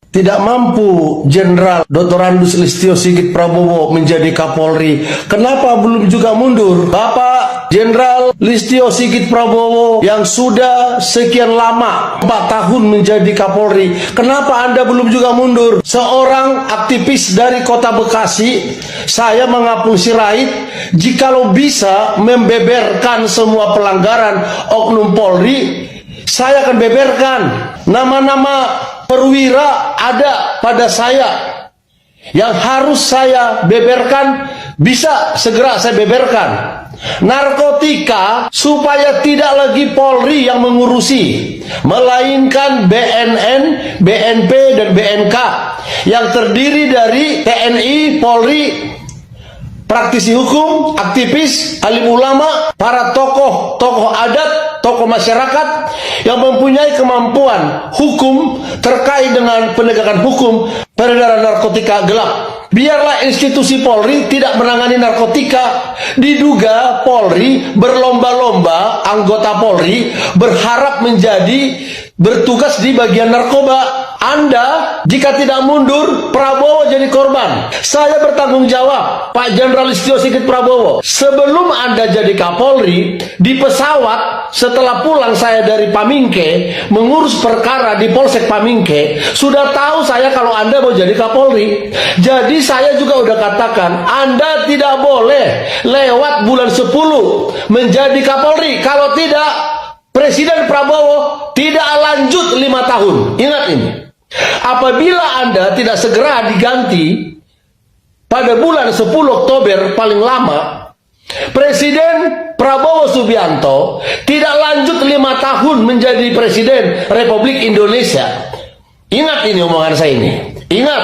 Tidak mampu Jenderal Dr. Andes Listio Sigit Prabowo menjadi Kapolri. Kenapa belum juga mundur? Bapak Jenderal Listio Sigit Prabowo yang sudah sekian lama 4 tahun menjadi Kapolri, kenapa Anda belum juga mundur? Seorang aktivis dari kota Bekasi, saya mengapung sirait, jikalau bisa membeberkan semua pelanggaran oknum Polri, saya akan beberkan. Nama-nama perwira ada pada saya yang harus saya beberkan, bisa segera saya beberkan. Narkotika supaya tidak lagi Polri yang mengurusi, melainkan BNN, BNP, dan BNK yang terdiri dari TNI, Polri, praktisi hukum, aktivis, alim ulama, para tokoh adat, tokoh masyarakat yang mempunyai kemampuan hukum terkait dengan penegakan hukum peredaran narkotika gelap. Biarlah institusi Polri tidak menangani narkotika. Diduga Polri berlomba-lomba, anggota Polri berharap menjadi bertugas di bagian narkoba. Anda jika tidak mundur, Prabowo jadi korban. Saya bertanggung jawab, Pak Jenderal Listio Sigit Prabowo. Sebelum Anda jadi Kapolri, di pesawat setelah pulang saya dari Pamingke mengurus perkara di Polsek Pamingke, sudah tahu saya kalau Anda mau jadi Kapolri. Jadi saya juga udah katakan, Anda tidak boleh lewat bulan 10 menjadi Kapolri. Kalau tidak, Presiden Prabowo tidak lanjut 5 tahun. Ingat ini. Apabila Anda tidak segera diganti pada bulan 10 Oktober paling lama, Presiden Prabowo Subianto tidak lanjut 5 tahun menjadi Presiden Republik Indonesia. Ingat ini omongan saya ini. Ingat,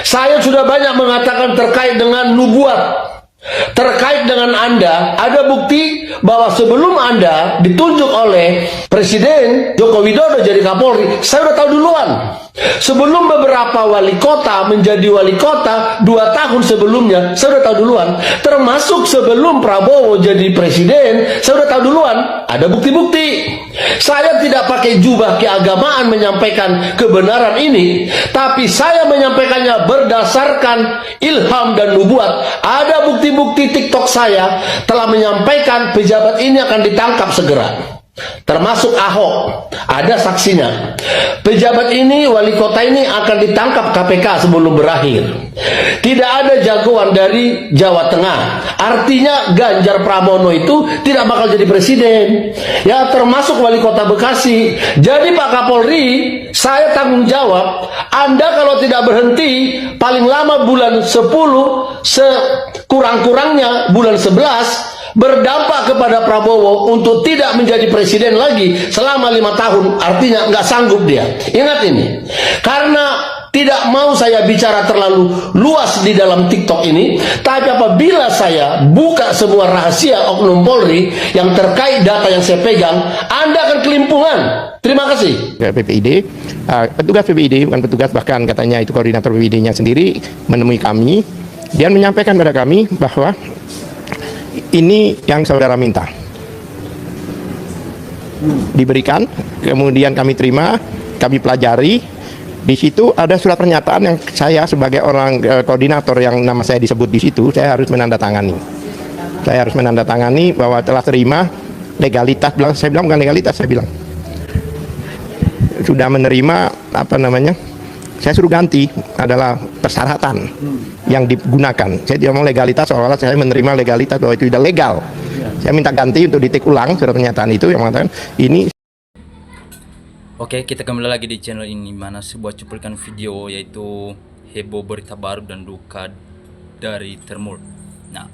saya sudah banyak mengatakan terkait dengan nubuat. Terkait dengan Anda, ada bukti bahwa sebelum Anda ditunjuk oleh Presiden Joko Widodo jadi Kapolri, saya udah tahu duluan. Sebelum beberapa wali kota menjadi wali kota 2 tahun sebelumnya, saya udah tahu duluan. Termasuk sebelum Prabowo jadi presiden, saya udah tahu duluan. Ada bukti-bukti. Saya tidak pakai jubah keagamaan menyampaikan kebenaran ini, tapi saya menyampaikannya berdasarkan ilham dan nubuat. Ada bukti-bukti TikTok saya telah menyampaikan pejabat ini akan ditangkap segera. Termasuk Ahok, ada saksinya. Pejabat ini, wali kota ini akan ditangkap KPK sebelum berakhir. Tidak ada jagoan dari Jawa Tengah. Artinya Ganjar Pramono itu tidak bakal jadi presiden. Ya, termasuk wali kota Bekasi. Jadi Pak Kapolri, saya tanggung jawab. Anda kalau tidak berhenti, paling lama bulan 10, sekurang-kurangnya bulan 11, berdampak kepada Prabowo untuk tidak menjadi presiden lagi selama 5 tahun. Artinya nggak sanggup dia. Ingat ini. Karena tidak mau saya bicara terlalu luas di dalam TikTok ini, tapi apabila saya buka sebuah rahasia oknum Polri yang terkait data yang saya pegang, Anda akan kelimpungan. Terima kasih. PPID, petugas PPID, bukan petugas, bahkan katanya itu koordinator PPID-nya sendiri menemui kami dan menyampaikan pada kami bahwa ini yang saudara minta diberikan, kemudian kami terima, kami pelajari. Di situ ada surat pernyataan yang saya sebagai orang koordinator yang nama saya disebut di situ, saya harus menandatangani. Saya harus menandatangani bahwa telah terima legalitas. Saya bilang bukan legalitas, saya bilang sudah menerima apa namanya. Saya suruh ganti adalah persyaratan yang digunakan. Saya tidak mau legalitas seolah-olah saya menerima legalitas bahwa itu tidak legal. Saya minta ganti untuk ditik ulang surat pernyataan itu yang mengatakan ini. Oke, kita kembali lagi di channel ini, mana sebuah cuplikan video yaitu heboh berita baru dan duka dari Termul. Nah,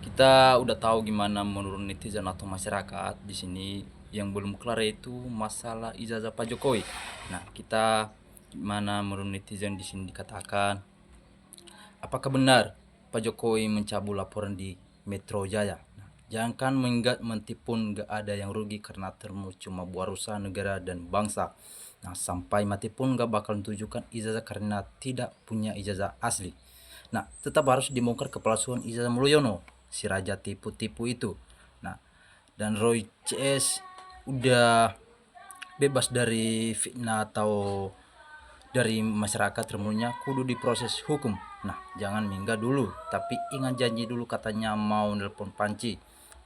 kita udah tahu gimana menurut netizen atau masyarakat di sini yang belum kelar yaitu masalah ijazah Pak Jokowi. Nah, kita gimana menurut netizen di sini dikatakan, apakah benar Pak Jokowi mencabut laporan di Metro Jaya? Jangan mentipun gak ada yang rugi karena Termul cuma buat usaha negara dan bangsa. Nah, sampai mati pun gak bakal tunjukkan ijazah karena tidak punya ijazah asli. Nah, tetap harus dibongkar kepalsuan ijazah Mulyono, si raja tipu-tipu itu. Nah, dan Roy CS udah bebas dari fitnah atau dari masyarakat Termulnya kudu diproses hukum. Nah, jangan minggat dulu, tapi ingat janji dulu, katanya mau nelpon Panci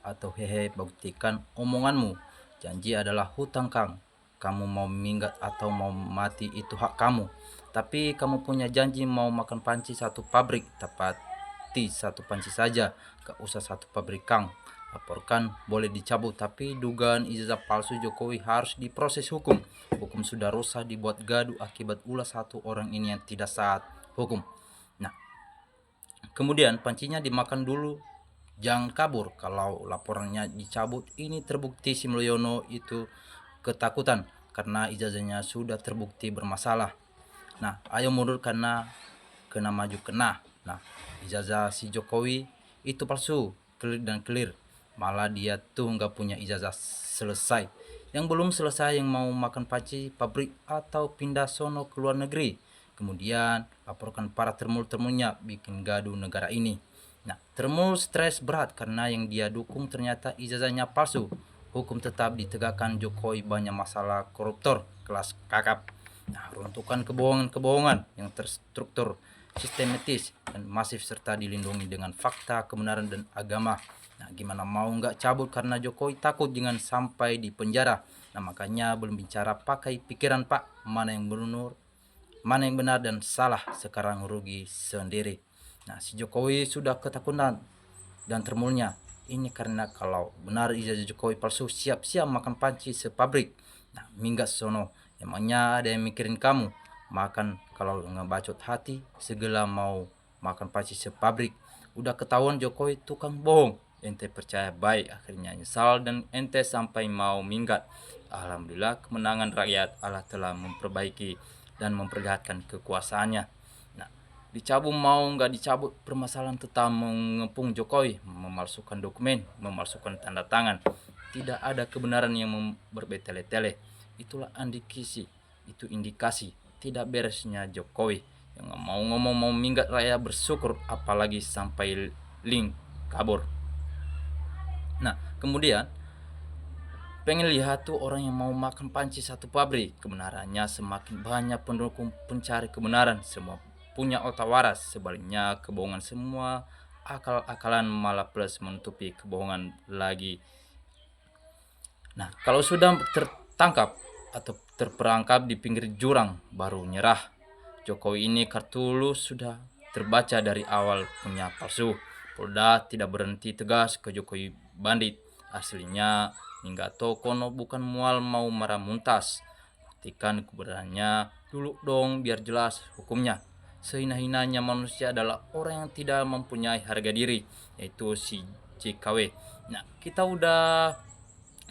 atau hehe, buktikan omonganmu. Janji adalah hutang, Kang. Kamu mau minggat atau mau mati itu hak kamu. Tapi kamu punya janji mau makan Panci satu pabrik, tepati satu Panci saja, gak usah satu pabrik, Kang. Laporkan boleh dicabut, tapi dugaan ijazah palsu Jokowi harus diproses hukum. Hukum sudah rusak dibuat gaduh akibat ulah satu orang ini yang tidak taat hukum. Nah, kemudian pancinya dimakan dulu, jangan kabur. Kalau laporannya dicabut, ini terbukti si Mulyono itu ketakutan karena ijazahnya sudah terbukti bermasalah. Nah, ayo mundur karena kena maju kena. Nah, ijazah si Jokowi itu palsu, clear dan clear. Malah dia tuh nggak punya ijazah selesai. Yang belum selesai yang mau makan Panci pabrik atau pindah sono ke luar negeri. Kemudian laporkan para termul-termulnya bikin gaduh negara ini. Nah, termul stres berat karena yang dia dukung ternyata ijazahnya palsu. Hukum tetap ditegakkan, Jokowi banyak masalah koruptor kelas kakap. Nah, runtuhkan kebohongan-kebohongan yang terstruktur, sistematis dan masif serta dilindungi dengan fakta, kebenaran dan agama. Nah, gimana mau nggak cabut karena Jokowi takut dengan sampai di penjara. Nah, makanya belum bicara pakai pikiran, Pak. Mana yang benar dan salah, sekarang rugi sendiri. Nah, si Jokowi sudah ketakutan dan termulnya. Ini karena kalau benar ijazah Jokowi palsu, siap-siap makan Panci sepabrik. Nah, minggat sono. Emangnya ada yang mikirin kamu? Makan kalau ngebacot hati, segala mau makan Panci sepabrik. Udah ketahuan Jokowi tukang bohong. Ente percaya baik, akhirnya nyesal dan ente sampai mau minggat. Alhamdulillah, kemenangan rakyat, Allah telah memperbaiki dan memperlihatkan kekuasaannya. Nah, dicabut mau nggak dicabut, permasalahan tetap mengepung Jokowi, memalsukan dokumen, memalsukan tanda tangan. Tidak ada kebenaran yang berbetele-tele. Itulah indikasi tidak beresnya Jokowi. Yang mau ngomong mau minggat rakyat bersyukur, apalagi sampai link kabur. Nah, kemudian pengen lihat tuh orang yang mau makan Panci satu pabrik. Kebenarannya semakin banyak pendukung pencari kebenaran, semua punya otak waras. Sebaliknya kebohongan semua akal-akalan, malah plus menutupi kebohongan lagi. Nah, kalau sudah tertangkap atau terperangkap di pinggir jurang baru nyerah. Jokowi ini kartu sudah terbaca dari awal punya palsu. Polda tidak berhenti tegas ke Jokowi bandit. Aslinya Minggato kono bukan mual mau marah muntas. Buktikan kebenarannya dulu dong biar jelas hukumnya. Sehina-hinanya manusia adalah orang yang tidak mempunyai harga diri, yaitu si JKW. Nah, kita udah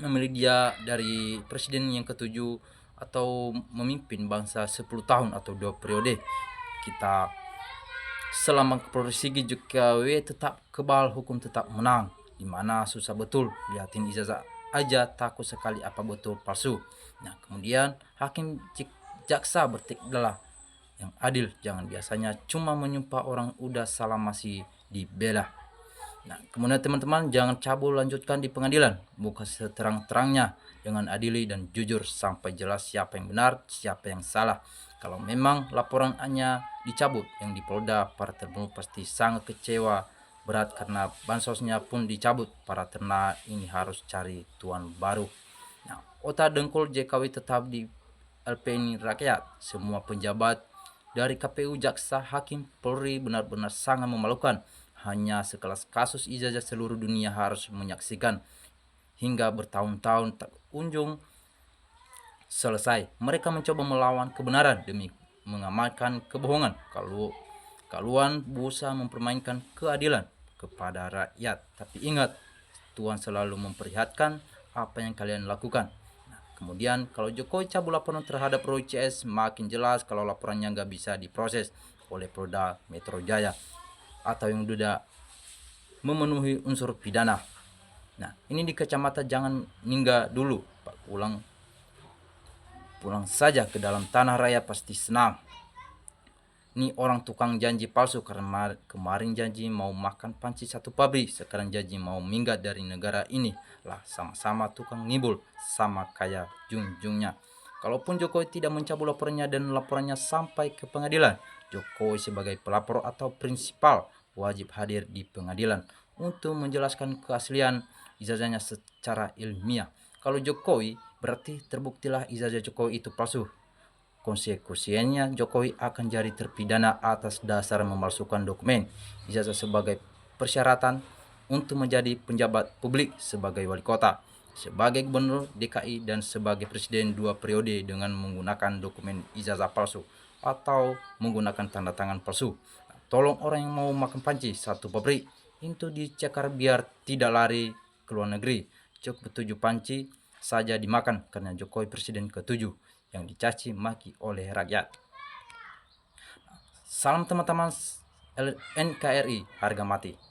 memilih dia dari presiden yang ketujuh atau memimpin bangsa 10 tahun atau 2 periode. Kita selama Polisi Jokowi tetap kebal, hukum tetap menang. Dimana susah betul, liatin ijazah aja takut sekali apa betul palsu. Nah, kemudian hakim jaksa bertindak yang adil, jangan biasanya cuma menyumpah orang udah salah masih dibela. Nah, kemudian teman-teman jangan cabul, lanjutkan di pengadilan, buka seterang-terangnya dengan adili dan jujur sampai jelas siapa yang benar, siapa yang salah. Kalau memang laporan hanya dicabut yang di Polda, para terbunuh pasti sangat kecewa berat karena bansosnya pun dicabut. Para ternak ini harus cari tuan baru. Nah, otak dengkul JKW tetap di LPN rakyat. Semua penjabat dari KPU, jaksa, hakim, Polri benar-benar sangat memalukan. Hanya sekelas kasus ijazah seluruh dunia harus menyaksikan hingga bertahun-tahun tak kunjung selesai. Mereka mencoba melawan kebenaran demi mengamankan kebohongan. Kaluan berusaha mempermainkan keadilan kepada rakyat. Tapi ingat, Tuhan selalu memperlihatkan apa yang kalian lakukan. Nah, kemudian kalau Jokowi cabut laporan terhadap Roy CS, makin jelas kalau laporannya nggak bisa diproses oleh Polda Metro Jaya atau yang sudah memenuhi unsur pidana. Nah, ini di kacamata jangan ninggal dulu, Pak. Pulang saja ke dalam tanah raya pasti senang. Ini orang tukang janji palsu, karena kemarin janji mau makan Panci satu pabrik, sekarang janji mau minggat dari negara ini. Lah sama-sama tukang ngibul, sama kayak junjungnya. Kalaupun Jokowi tidak mencabut laporannya dan laporannya sampai ke pengadilan, Jokowi sebagai pelapor atau prinsipal wajib hadir di pengadilan untuk menjelaskan keaslian ijazahnya secara ilmiah. Kalau Jokowi, berarti terbuktilah ijazah Jokowi itu palsu. Konsekuensinya Jokowi akan jadi terpidana atas dasar memalsukan dokumen ijazah sebagai persyaratan untuk menjadi penjabat publik sebagai wali kota, sebagai gubernur DKI, dan sebagai presiden 2 periode dengan menggunakan dokumen ijazah palsu atau menggunakan tanda tangan palsu. Tolong orang yang mau makan panci satu pabrik itu dicekar biar tidak lari ke luar negeri. Cukup 7 panci saja dimakan karena Jokowi presiden ke-7 yang dicaci maki oleh rakyat. Salam teman-teman NKRI, harga mati.